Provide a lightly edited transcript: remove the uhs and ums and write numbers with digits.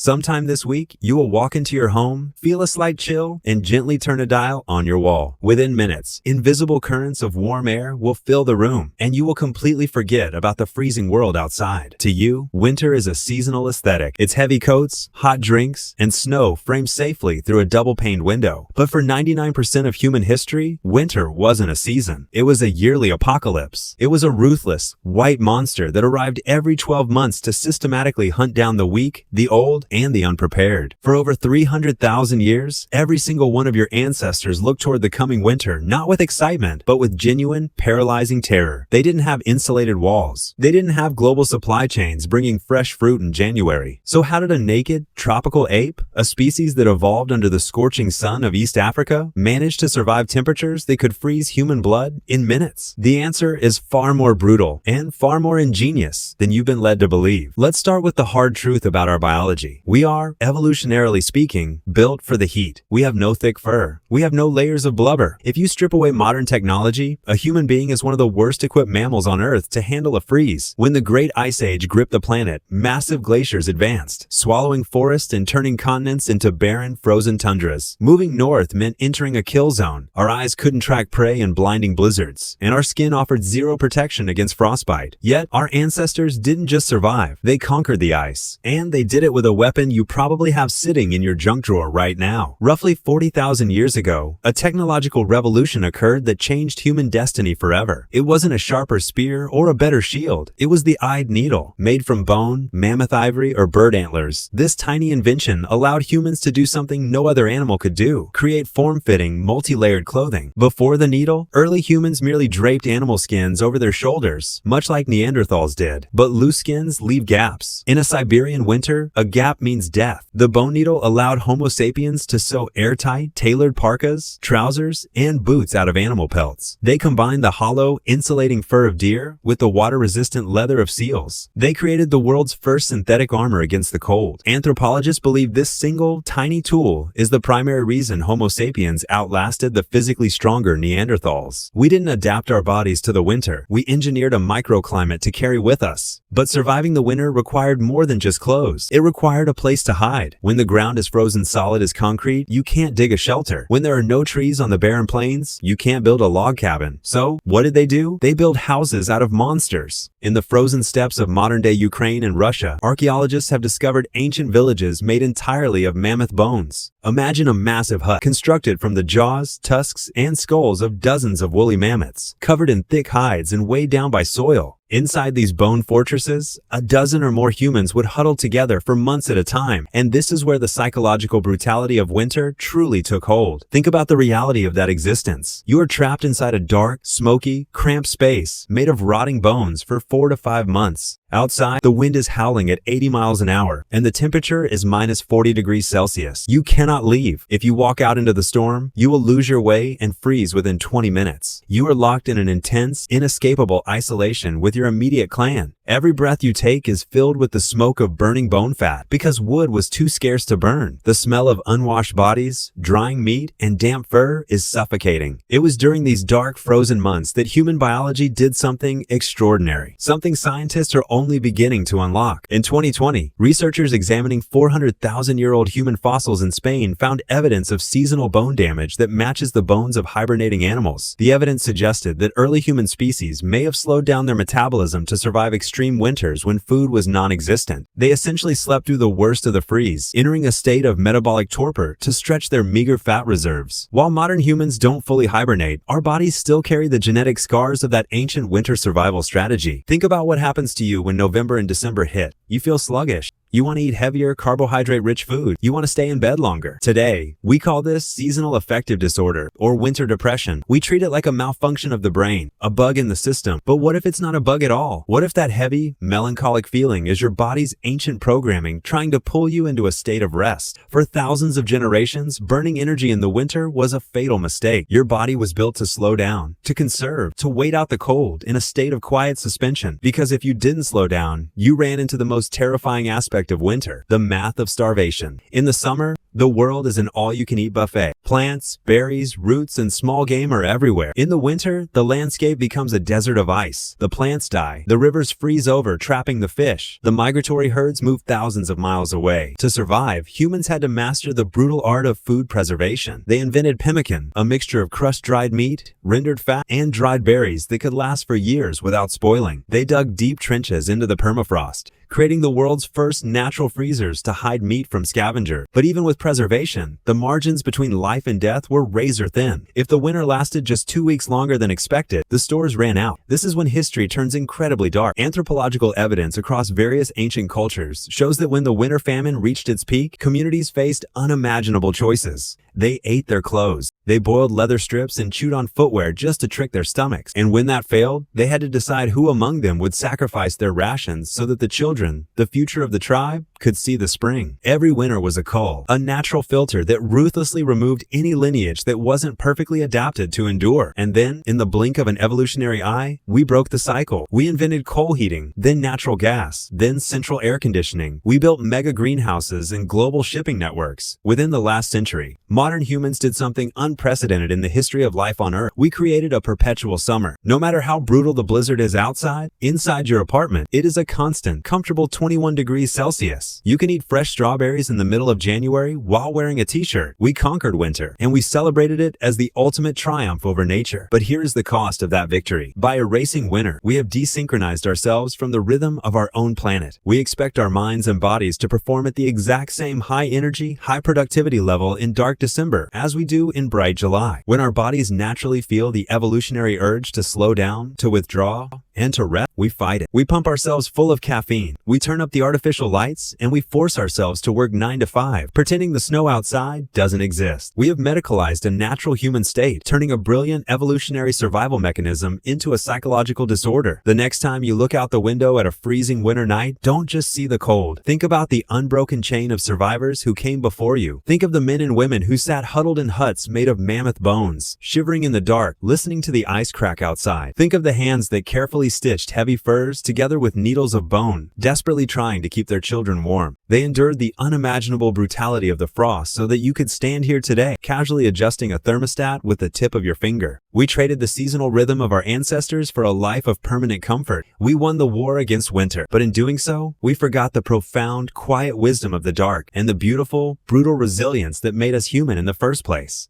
Sometime this week, you will walk into your home, feel a slight chill, and gently turn a dial on your wall. Within minutes, invisible currents of warm air will fill the room, and you will completely forget about the freezing world outside. To you, winter is a seasonal aesthetic. It's heavy coats, hot drinks, and snow framed safely through a double-paned window. But for 99% of human history, winter wasn't a season. It was a yearly apocalypse. It was a ruthless, white monster that arrived every 12 months to systematically hunt down the weak, the old, and the unprepared. For over 300,000 years, every single one of your ancestors looked toward the coming winter not with excitement, but with genuine, paralyzing terror. They didn't have insulated walls. They didn't have global supply chains bringing fresh fruit in January. So how did a naked, tropical ape, a species that evolved under the scorching sun of East Africa, manage to survive temperatures that could freeze human blood in minutes? The answer is far more brutal and far more ingenious than you've been led to believe. Let's start with the hard truth about our biology. We are, evolutionarily speaking, built for the heat. We have no thick fur. We have no layers of blubber. If you strip away modern technology, a human being is one of the worst equipped mammals on Earth to handle a freeze. When the Great Ice Age gripped the planet, massive glaciers advanced, swallowing forests and turning continents into barren, frozen tundras. Moving north meant entering a kill zone. Our eyes couldn't track prey in blinding blizzards, and our skin offered zero protection against frostbite. Yet, our ancestors didn't just survive, they conquered the ice. And they did it with a weapon you probably have sitting in your junk drawer right now. Roughly 40,000 years ago, a technological revolution occurred that changed human destiny forever. It wasn't a sharper spear or a better shield. It was the eyed needle. Made from bone, mammoth ivory, or bird antlers, this tiny invention allowed humans to do something no other animal could do: create form-fitting, multi-layered clothing. Before the needle, early humans merely draped animal skins over their shoulders, much like Neanderthals did. But loose skins leave gaps. In a Siberian winter, a gap means death. The bone needle allowed Homo sapiens to sew airtight, tailored parkas, trousers, and boots out of animal pelts. They combined the hollow, insulating fur of deer with the water-resistant leather of seals. They created the world's first synthetic armor against the cold. Anthropologists believe this single, tiny tool is the primary reason Homo sapiens outlasted the physically stronger Neanderthals. We didn't adapt our bodies to the winter. We engineered a microclimate to carry with us. But surviving the winter required more than just clothes. It required a place to hide. When the ground is frozen solid as concrete, you can't dig a shelter. When there are no trees on the barren plains, you can't build a log cabin. So, what did they do? They built houses out of monsters. In the frozen steppes of modern-day Ukraine and Russia, archaeologists have discovered ancient villages made entirely of mammoth bones. Imagine a massive hut constructed from the jaws, tusks, and skulls of dozens of woolly mammoths, covered in thick hides and weighed down by soil. Inside these bone fortresses, a dozen or more humans would huddle together for months at a time, and this is where the psychological brutality of winter truly took hold. Think about the reality of that existence. You are trapped inside a dark, smoky, cramped space made of rotting bones for 4 to 5 months. Outside, the wind is howling at 80 miles an hour, and the temperature is minus 40 degrees Celsius. You cannot leave. If you walk out into the storm, you will lose your way and freeze within 20 minutes. You are locked in an intense, inescapable isolation with your immediate clan. Every breath you take is filled with the smoke of burning bone fat because wood was too scarce to burn. The smell of unwashed bodies, drying meat, and damp fur is suffocating. It was during these dark, frozen months that human biology did something extraordinary, something scientists are only beginning to unlock. In 2020, researchers examining 400,000-year-old human fossils in Spain found evidence of seasonal bone damage that matches the bones of hibernating animals. The evidence suggested that early human species may have slowed down their metabolism to survive extreme winters when food was non-existent. They essentially slept through the worst of the freeze, entering a state of metabolic torpor to stretch their meager fat reserves. While modern humans don't fully hibernate, our bodies still carry the genetic scars of that ancient winter survival strategy. Think about what happens to you when November and December hit. You feel sluggish. You want to eat heavier, carbohydrate-rich food. You want to stay in bed longer. Today, we call this seasonal affective disorder or winter depression. We treat it like a malfunction of the brain, a bug in the system. But what if it's not a bug at all? What if that heavy, melancholic feeling is your body's ancient programming trying to pull you into a state of rest? For thousands of generations, burning energy in the winter was a fatal mistake. Your body was built to slow down, to conserve, to wait out the cold in a state of quiet suspension. Because if you didn't slow down, you ran into the most terrifying aspect of winter, the math of starvation. In the summer, The world is an all-you-can-eat buffet. Plants, berries, roots, and small game are everywhere. In the winter, the landscape becomes a desert of ice. The plants die. The rivers freeze over, trapping the fish. The migratory herds move thousands of miles away. To survive, humans had to master the brutal art of food preservation. They invented pemmican, a mixture of crushed dried meat, rendered fat, and dried berries that could last for years without spoiling. They dug deep trenches into the permafrost, creating the world's first natural freezers to hide meat from scavengers. But even with preservation, the margins between life and death were razor thin. If the winter lasted just 2 weeks longer than expected, the stores ran out. This is when history turns incredibly dark. Anthropological evidence across various ancient cultures shows that when the winter famine reached its peak, communities faced unimaginable choices. They ate their clothes. They boiled leather strips and chewed on footwear just to trick their stomachs. And when that failed, they had to decide who among them would sacrifice their rations so that the children, the future of the tribe, could see the spring. Every winter was a cull, a natural filter that ruthlessly removed any lineage that wasn't perfectly adapted to endure. And then, in the blink of an evolutionary eye, we broke the cycle. We invented coal heating, then natural gas, then central air conditioning. We built mega greenhouses and global shipping networks. Within the last century, modern humans did something unprecedented in the history of life on Earth. We created a perpetual summer. No matter how brutal the blizzard is outside, inside your apartment, it is a constant, comfortable 21 degrees Celsius. You can eat fresh strawberries in the middle of January while wearing a t-shirt. We conquered winter, and we celebrated it as the ultimate triumph over nature. But here is the cost of that victory. By erasing winter, we have desynchronized ourselves from the rhythm of our own planet. We expect our minds and bodies to perform at the exact same high energy, high productivity level in dark December as we do in bright July. When our bodies naturally feel the evolutionary urge to slow down, to withdraw, and to rest, we fight it. We pump ourselves full of caffeine. We turn up the artificial lights, and we force ourselves to work 9 to 5, pretending the snow outside doesn't exist. We have medicalized a natural human state, turning a brilliant evolutionary survival mechanism into a psychological disorder. The next time you look out the window at a freezing winter night, don't just see the cold. Think about the unbroken chain of survivors who came before you. Think of the men and women who sat huddled in huts made of mammoth bones, shivering in the dark, listening to the ice crack outside. Think of the hands that carefully stitched heavy furs together with needles of bone, desperately trying to keep their children warm. They endured the unimaginable brutality of the frost so that you could stand here today, casually adjusting a thermostat with the tip of your finger. We traded the seasonal rhythm of our ancestors for a life of permanent comfort. We won the war against winter, but in doing so, we forgot the profound, quiet wisdom of the dark and the beautiful, brutal resilience that made us human in the first place.